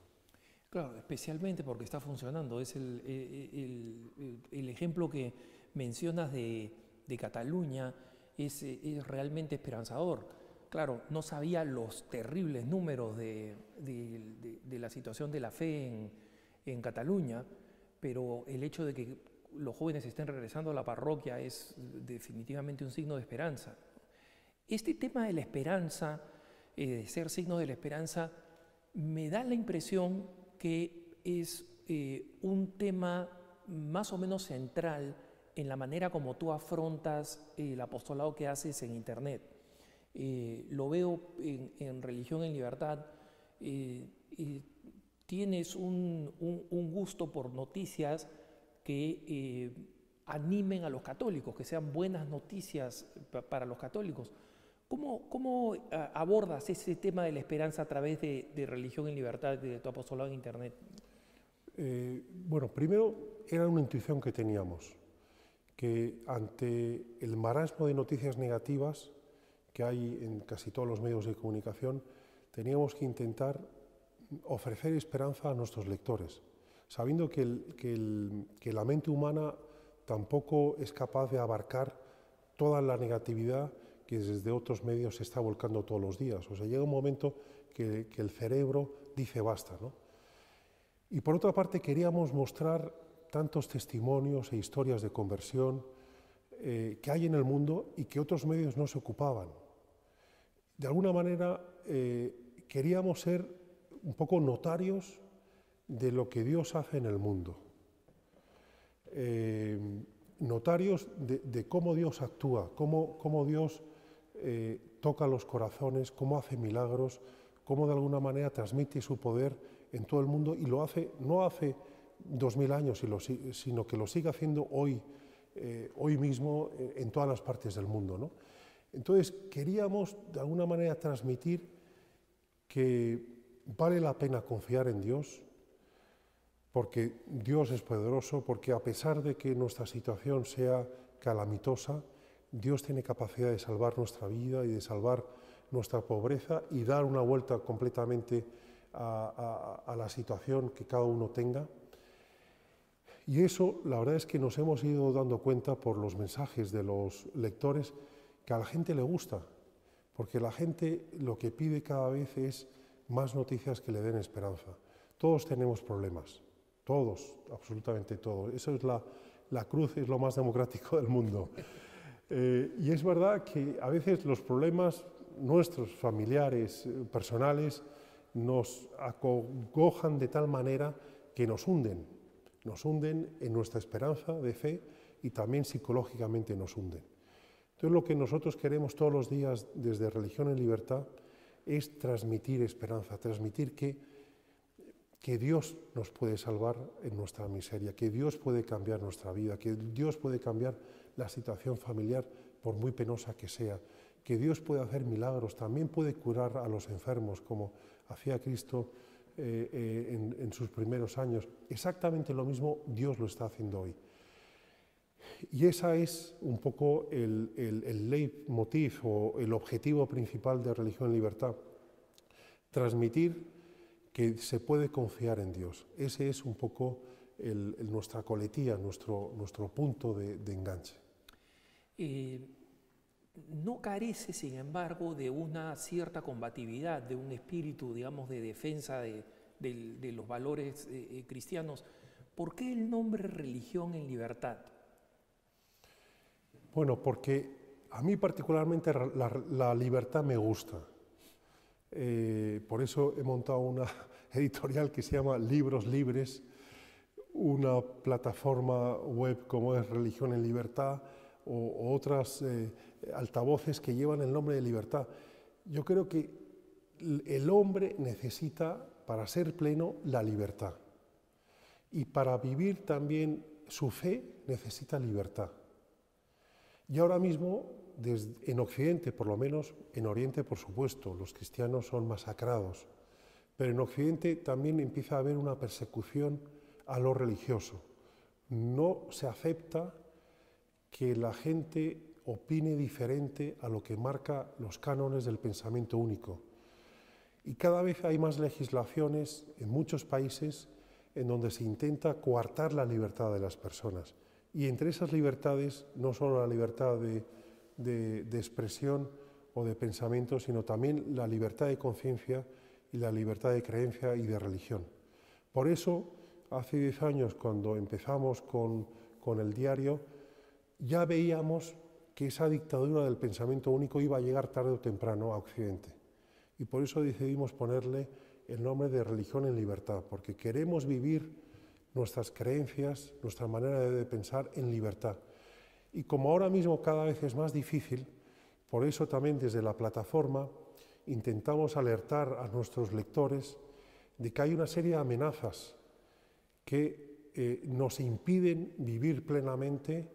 Claro, especialmente porque está funcionando. Es el ejemplo que mencionas de Cataluña es realmente esperanzador. Claro, no sabía los terribles números de la situación de la fe en Cataluña, pero el hecho de que los jóvenes estén regresando a la parroquia es definitivamente un signo de esperanza. Este tema de la esperanza, de ser signo de la esperanza, me da la impresión que es un tema más o menos central en la manera como tú afrontas el apostolado que haces en Internet. lo veo en Religión en Libertad, tienes un gusto por noticias que animen a los católicos, que sean buenas noticias para los católicos. ¿Cómo abordas ese tema de la esperanza a través de Religión en Libertad y de tu apostolado en Internet? Bueno, primero era una intuición que teníamos, que ante el marasmo de noticias negativas que hay en casi todos los medios de comunicación, teníamos que intentar ofrecer esperanza a nuestros lectores, sabiendo que la mente humana tampoco es capaz de abarcar toda la negatividad que desde otros medios se está volcando todos los días. O sea, llega un momento que el cerebro dice basta, ¿no? Y por otra parte queríamos mostrar tantos testimonios e historias de conversión que hay en el mundo y que otros medios no se ocupaban. De alguna manera queríamos ser un poco notarios de lo que Dios hace en el mundo. Notarios de cómo Dios actúa, cómo Dios toca los corazones, cómo hace milagros, cómo de alguna manera transmite su poder en todo el mundo, y lo hace, no hace 2000 años, sino que lo sigue haciendo hoy mismo en todas las partes del mundo, ¿no? Entonces queríamos de alguna manera transmitir que vale la pena confiar en Dios, porque Dios es poderoso, porque a pesar de que nuestra situación sea calamitosa, Dios tiene capacidad de salvar nuestra vida y de salvar nuestra pobreza y dar una vuelta completamente a la situación que cada uno tenga. Y eso, la verdad es que nos hemos ido dando cuenta por los mensajes de los lectores, que a la gente le gusta, porque la gente lo que pide cada vez es más noticias que le den esperanza. Todos tenemos problemas, todos, absolutamente todos. Eso es la cruz, es lo más democrático del mundo. Y es verdad que a veces los problemas nuestros, familiares, personales, nos acogojan de tal manera que nos hunden en nuestra esperanza de fe y también psicológicamente nos hunden. Entonces lo que nosotros queremos todos los días desde Religión en Libertad es transmitir esperanza, transmitir que Dios nos puede salvar en nuestra miseria, que Dios puede cambiar nuestra vida, que Dios puede cambiar la situación familiar por muy penosa que sea, que Dios puede hacer milagros, también puede curar a los enfermos como hacía Cristo en sus primeros años. Exactamente lo mismo Dios lo está haciendo hoy. Y esa es un poco el leitmotiv o el objetivo principal de Religión en Libertad, transmitir que se puede confiar en Dios. Ese es un poco nuestra coletilla, nuestro punto de enganche. No carece, sin embargo, de una cierta combatividad, de un espíritu, digamos, de defensa de los valores cristianos. ¿Por qué el nombre Religión en Libertad? Bueno, porque a mí particularmente la libertad me gusta. Por eso he montado una editorial que se llama Libros Libres, una plataforma web como es Religión en Libertad o otras altavoces que llevan el nombre de libertad. Yo creo que el hombre necesita, para ser pleno, la libertad. Y para vivir también su fe necesita libertad. Y ahora mismo, en Occidente, por lo menos, en Oriente, por supuesto, los cristianos son masacrados, pero en Occidente también empieza a haber una persecución a lo religioso. No se acepta que la gente opine diferente a lo que marca los cánones del pensamiento único. Y cada vez hay más legislaciones en muchos países en donde se intenta coartar la libertad de las personas. Y entre esas libertades, no solo la libertad de expresión o de pensamiento, sino también la libertad de conciencia y la libertad de creencia y de religión. Por eso, hace 10 años, cuando empezamos con el diario, ya veíamos que esa dictadura del pensamiento único iba a llegar tarde o temprano a Occidente. Y por eso decidimos ponerle el nombre de Religión en Libertad, porque queremos vivir nuestras creencias, nuestra manera de pensar en libertad. Y como ahora mismo cada vez es más difícil, Por eso también desde la plataforma intentamos alertar a nuestros lectores de que hay una serie de amenazas que nos impiden vivir plenamente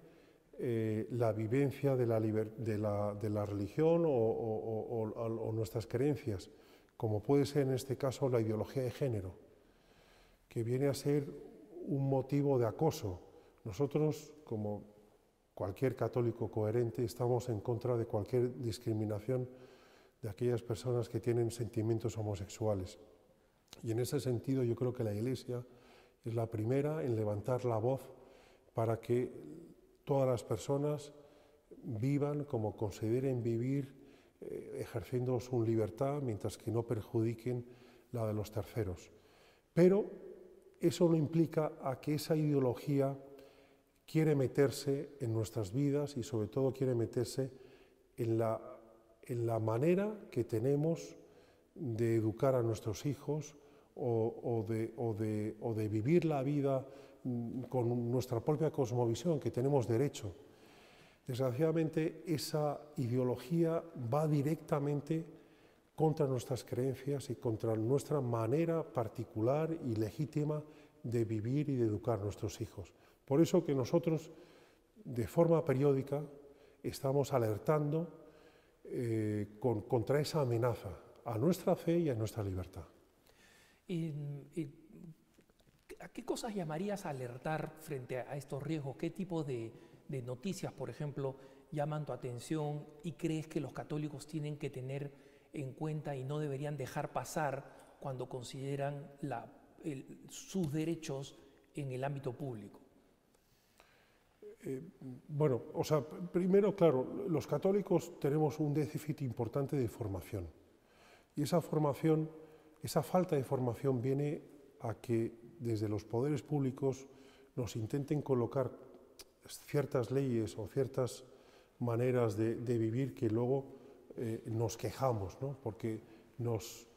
la vivencia de la religión o nuestras creencias, como puede ser en este caso la ideología de género, que viene a ser un motivo de acoso. Nosotros, como cualquier católico coherente, estamos en contra de cualquier discriminación de aquellas personas que tienen sentimientos homosexuales. Y en ese sentido yo creo que la Iglesia es la primera en levantar la voz para que todas las personas vivan como consideren vivir, ejerciendo su libertad, mientras que no perjudiquen la de los terceros. Pero eso no implica a que esa ideología quiere meterse en nuestras vidas y sobre todo quiere meterse en la manera que tenemos de educar a nuestros hijos o de vivir la vida con nuestra propia cosmovisión, que tenemos derecho. Desgraciadamente, esa ideología va directamente contra nuestras creencias y contra nuestra manera particular y legítima de vivir y de educar a nuestros hijos. Por eso que nosotros, de forma periódica, estamos alertando contra esa amenaza a nuestra fe y a nuestra libertad. ¿A qué cosas llamarías a alertar frente a estos riesgos? ¿Qué tipo de noticias, por ejemplo, llaman tu atención y crees que los católicos tienen que tener en cuenta y no deberían dejar pasar cuando consideran sus derechos en el ámbito público? Bueno, o sea, primero, claro, los católicos tenemos un déficit importante de formación. Y esa formación, esa falta de formación viene a que desde los poderes públicos nos intenten colocar ciertas leyes o ciertas maneras de vivir que luego nos quejamos, ¿no? Porque nos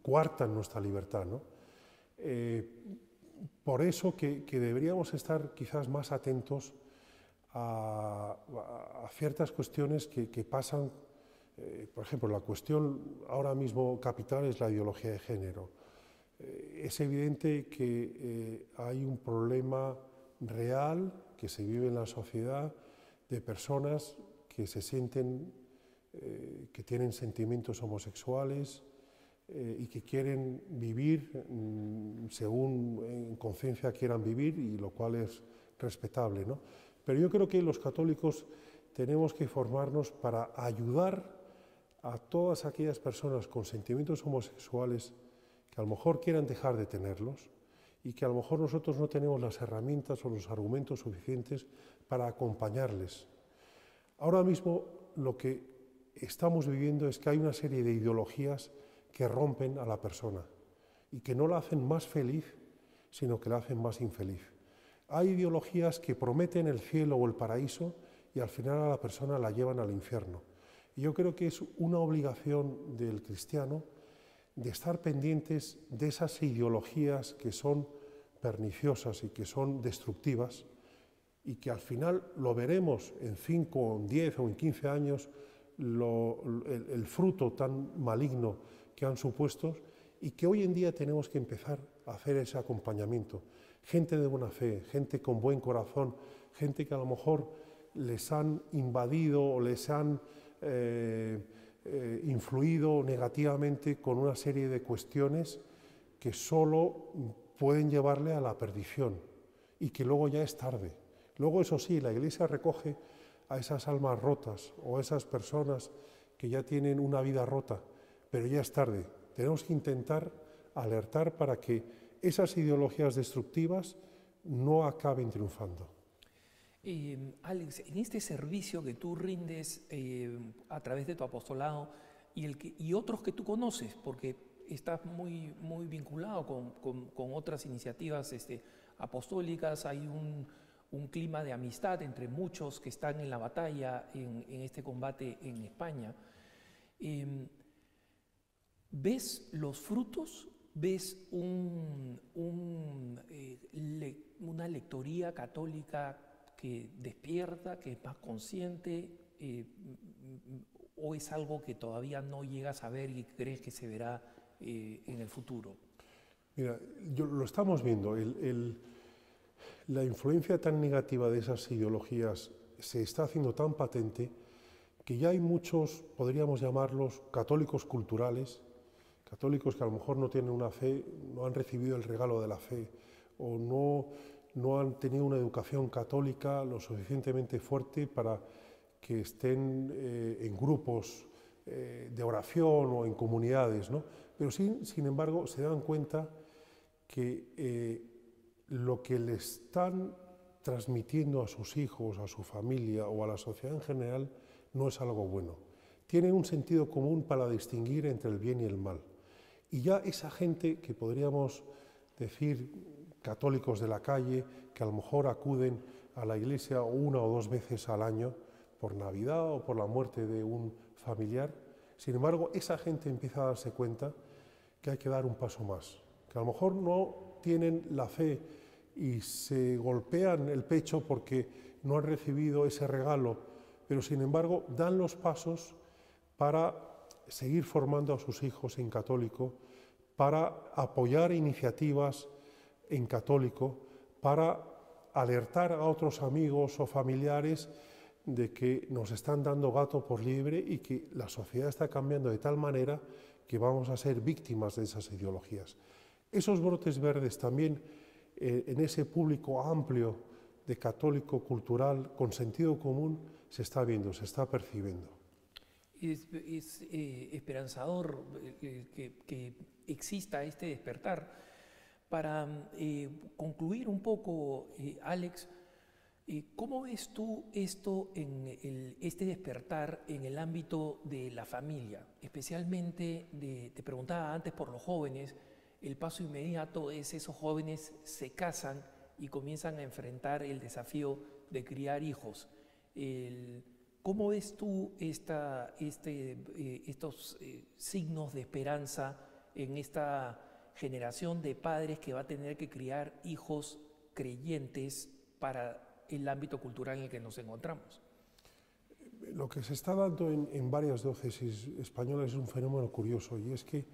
coartan nuestra libertad, ¿no? Por eso que deberíamos estar quizás más atentos a ciertas cuestiones que pasan. Por ejemplo, la cuestión ahora mismo capital es la ideología de género. Es evidente que hay un problema real que se vive en la sociedad de personas que se sienten, que tienen sentimientos homosexuales y que quieren vivir según en conciencia quieran vivir, y lo cual es respetable, ¿no? Pero yo creo que los católicos tenemos que formarnos para ayudar a todas aquellas personas con sentimientos homosexuales que a lo mejor quieran dejar de tenerlos y que a lo mejor nosotros no tenemos las herramientas o los argumentos suficientes para acompañarles. Ahora mismo lo que estamos viviendo es que hay una serie de ideologías que rompen a la persona y que no la hacen más feliz, sino que la hacen más infeliz. Hay ideologías que prometen el cielo o el paraíso y al final a la persona la llevan al infierno. Y yo creo que es una obligación del cristiano de estar pendientes de esas ideologías que son perniciosas y que son destructivas, y que al final lo veremos en 5, o en 10 o en 15 años, el fruto tan maligno que han supuesto, y que hoy en día tenemos que empezar a hacer ese acompañamiento. Gente de buena fe, gente con buen corazón, gente que a lo mejor les han invadido o les han influido negativamente con una serie de cuestiones que solo pueden llevarle a la perdición y que luego ya es tarde. Luego, eso sí, la Iglesia recoge a esas almas rotas o a esas personas que ya tienen una vida rota, pero ya es tarde. Tenemos que intentar alertar para que esas ideologías destructivas no acaben triunfando. Alex, en este servicio que tú rindes a través de tu apostolado y otros que tú conoces, porque estás muy vinculado con otras iniciativas apostólicas, hay un clima de amistad entre muchos que están en la batalla, en este combate en España. ¿Ves los frutos? ¿Ves una lectoría católica que despierta, que es más consciente? ¿O es algo que todavía no llegas a ver y crees que se verá en el futuro? Mira, lo estamos viendo. La influencia tan negativa de esas ideologías se está haciendo tan patente que ya hay muchos, podríamos llamarlos, católicos culturales, católicos que a lo mejor no tienen una fe, no han recibido el regalo de la fe o no han tenido una educación católica lo suficientemente fuerte para que estén en grupos de oración o en comunidades, ¿no? Pero sin embargo se dan cuenta que lo que le están transmitiendo a sus hijos, a su familia o a la sociedad en general no es algo bueno. Tienen un sentido común para distinguir entre el bien y el mal. Y ya esa gente que podríamos decir católicos de la calle, que a lo mejor acuden a la iglesia una o dos veces al año por Navidad o por la muerte de un familiar, sin embargo esa gente empieza a darse cuenta que hay que dar un paso más, que a lo mejor no tienen la fe y se golpean el pecho porque no han recibido ese regalo, pero sin embargo dan los pasos para seguir formando a sus hijos en católico, para apoyar iniciativas en católico, para alertar a otros amigos o familiares de que nos están dando gato por liebre y que la sociedad está cambiando de tal manera que vamos a ser víctimas de esas ideologías. Esos brotes verdes también en ese público amplio de católico cultural con sentido común se está viendo, se está percibiendo. Es esperanzador que exista este despertar. Para concluir un poco, Alex, ¿cómo ves tú este despertar en el ámbito de la familia? Especialmente, te preguntaba antes por los jóvenes, el paso inmediato es esos jóvenes se casan y comienzan a enfrentar el desafío de criar hijos. ¿Cómo ves tú estos signos de esperanza en esta generación de padres que va a tener que criar hijos creyentes para el ámbito cultural en el que nos encontramos? Lo que se está dando en varias diócesis españolas es un fenómeno curioso, y es que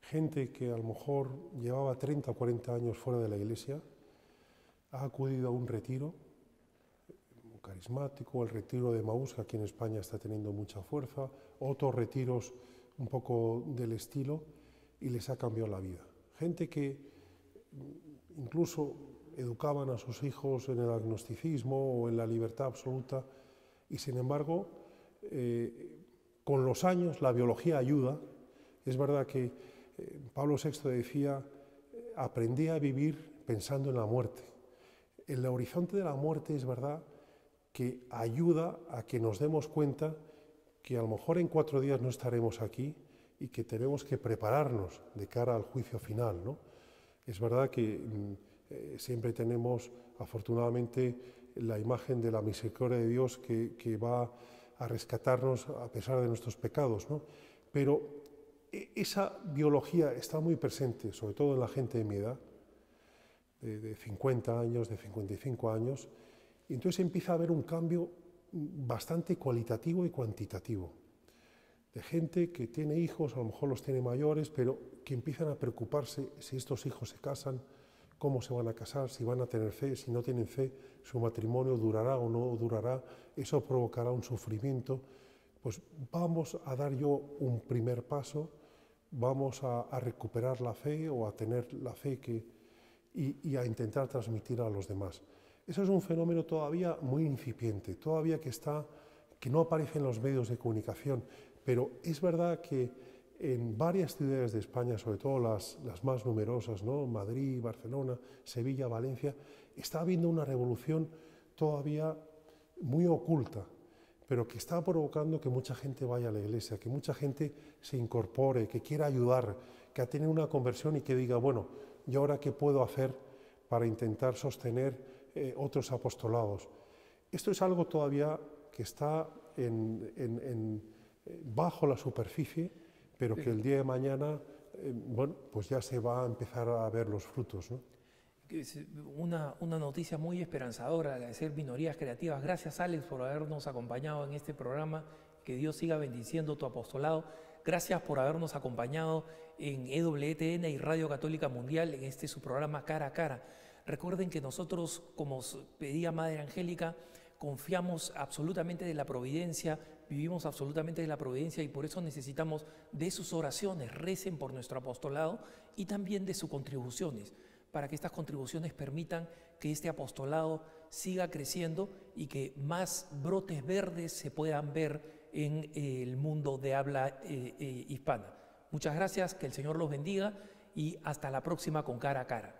gente que a lo mejor llevaba 30 o 40 años fuera de la iglesia ha acudido a un retiro carismático, el retiro de Maús, que aquí en España está teniendo mucha fuerza, otros retiros un poco del estilo, y les ha cambiado la vida. Gente que incluso educaban a sus hijos en el agnosticismo o en la libertad absoluta, y sin embargo, con los años la biología ayuda. Es verdad que Pablo VI decía, aprendí a vivir pensando en la muerte. El horizonte de la muerte es verdad que ayuda a que nos demos cuenta que a lo mejor en 4 días no estaremos aquí y que tenemos que prepararnos de cara al juicio final, ¿no? Es verdad que siempre tenemos, afortunadamente, la imagen de la misericordia de Dios que va a rescatarnos a pesar de nuestros pecados, ¿no? Pero esa biología está muy presente, sobre todo en la gente de mi edad, de 50 años, de 55 años, y entonces empieza a haber un cambio bastante cualitativo y cuantitativo, de gente que tiene hijos, a lo mejor los tiene mayores, pero que empiezan a preocuparse si estos hijos se casan, cómo se van a casar, si van a tener fe, si no tienen fe, su matrimonio durará o no durará, eso provocará un sufrimiento. Pues vamos a dar yo un primer paso, vamos a recuperar la fe o a tener la fe y a intentar transmitir a los demás. Eso es un fenómeno todavía muy incipiente, todavía que no aparece en los medios de comunicación, pero es verdad que en varias ciudades de España, sobre todo las más numerosas, ¿no? Madrid, Barcelona, Sevilla, Valencia, está habiendo una revolución todavía muy oculta, pero que está provocando que mucha gente vaya a la iglesia, que mucha gente se incorpore, que quiera ayudar, que ha tenido una conversión y que diga, bueno, ¿y ahora qué puedo hacer para intentar sostener otros apostolados? Esto es algo todavía que está bajo la superficie, pero que el día de mañana, bueno, pues ya se va a empezar a ver los frutos, ¿no? Es una noticia muy esperanzadora, agradecer Minorías Creativas. Gracias, Alex, por habernos acompañado en este programa que Dios siga bendiciendo tu apostolado. Gracias por habernos acompañado en EWTN y Radio Católica Mundial en este su programa Cara a Cara. Recuerden que nosotros, como pedía Madre Angélica, confiamos absolutamente de la providencia, vivimos absolutamente de la providencia y por eso necesitamos de sus oraciones. Recen por nuestro apostolado y también de sus contribuciones, para que estas contribuciones permitan que este apostolado siga creciendo y que más brotes verdes se puedan ver en el mundo de habla hispana. Muchas gracias, que el Señor los bendiga y hasta la próxima con Cara a Cara.